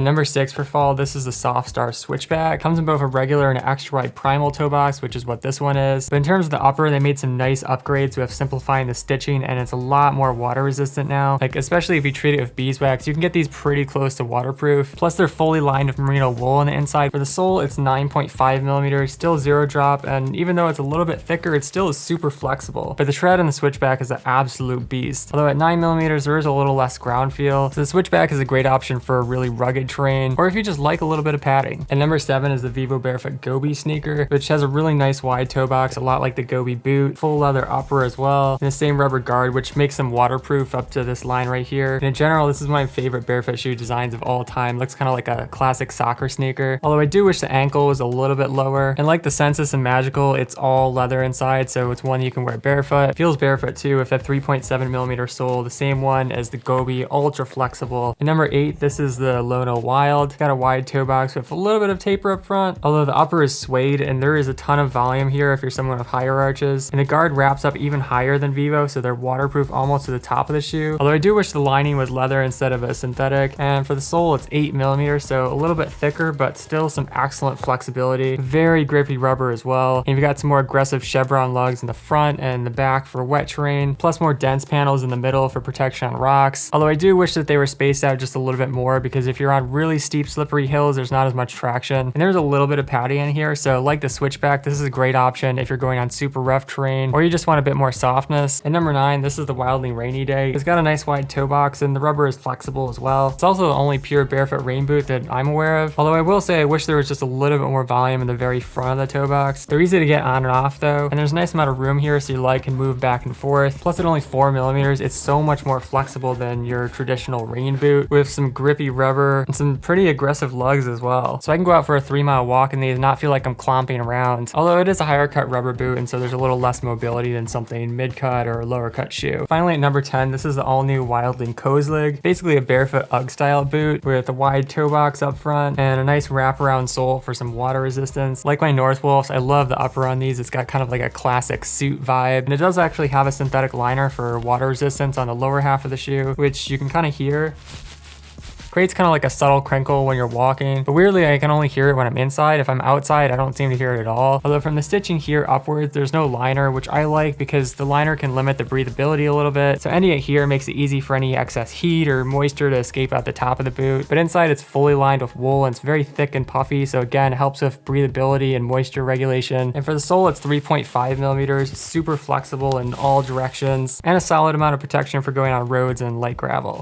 And number 6 for fall, this is the Soft Star Switchback. Comes in both a regular and extra wide primal toe box, which is what this one is. But in terms of the upper, they made some nice upgrades with simplifying the stitching, and it's a lot more water resistant now. Like, especially if you treat it with beeswax, you can get these pretty close to waterproof. Plus they're fully lined with merino wool on the inside. For the sole, it's 9.5 millimeters, still zero drop, and even though it's a little bit thicker, it still is super flexible. But the tread on the Switchback is an absolute beast. Although at 9 millimeters, there is a little less ground feel. So the Switchback is a great option for a really rugged terrain, or if you just like a little bit of padding. And number 7 is the Vivo Barefoot Gobi sneaker, which has a really nice wide toe box, a lot like the Gobi boot, full leather upper as well, and the same rubber guard, which makes them waterproof up to this line right here. And in general, this is my favorite barefoot shoe designs of all time. Looks kind of like a classic soccer sneaker. Although I do wish the ankle was a little bit lower. And like the Sensus and Magical, it's all leather inside, so it's one you can wear barefoot. It feels barefoot too with that 3.7 millimeter sole, the same one as the Gobi, ultra flexible. And number 8, this is the Lono Wild. Got a wide toe box with a little bit of taper up front, although the upper is suede and there is a ton of volume here if you're someone with higher arches. And the guard wraps up even higher than Vivo, so they're waterproof almost to the top of the shoe. Although I do wish the lining was leather instead of a synthetic. And for the sole, it's 8 millimeters, so a little bit thicker, but still some excellent flexibility. Very grippy rubber as well. And you've got some more aggressive chevron lugs in the front and the back for wet terrain, plus more dense panels in the middle for protection on rocks. Although I do wish that they were spaced out just a little bit more, because if you're on really steep slippery hills, there's not as much traction. And there's a little bit of padding in here, so like the Switchback, this is a great option if you're going on super rough terrain or you just want a bit more softness. And number 9, this is the Wildly Rainy Day. It's got a nice wide toe box and the rubber is flexible as well. It's also the only pure barefoot rain boot that I'm aware of. Although I will say I wish there was just a little bit more volume in the very front of the toe box. They're easy to get on and off though, and there's a nice amount of room here so your leg can move back and forth. Plus at only 4 millimeters, it's so much more flexible than your traditional rain boot, with some grippy rubber and some pretty aggressive lugs as well. So I can go out for a 3-mile walk in these and not feel like I'm clomping around. Although it is a higher cut rubber boot, and so there's a little less mobility than something mid-cut or lower cut shoe. Finally at number 10, this is the all new Wildling Kozlig. Basically a barefoot UGG style boot with a wide toe box up front and a nice wraparound sole for some water resistance. Like my Northwolves, I love the upper on these. It's got kind of like a classic suit vibe, and it does actually have a synthetic liner for water resistance on the lower half of the shoe, which you can kind of hear. Creates kind of like a subtle crinkle when you're walking, but weirdly I can only hear it when I'm inside. If I'm outside, I don't seem to hear it at all. Although from the stitching here upwards, there's no liner, which I like because the liner can limit the breathability a little bit. So ending it here makes it easy for any excess heat or moisture to escape out the top of the boot. But inside it's fully lined with wool and it's very thick and puffy, so again, it helps with breathability and moisture regulation. And for the sole, it's 3.5 millimeters, super flexible in all directions, and a solid amount of protection for going on roads and light gravel.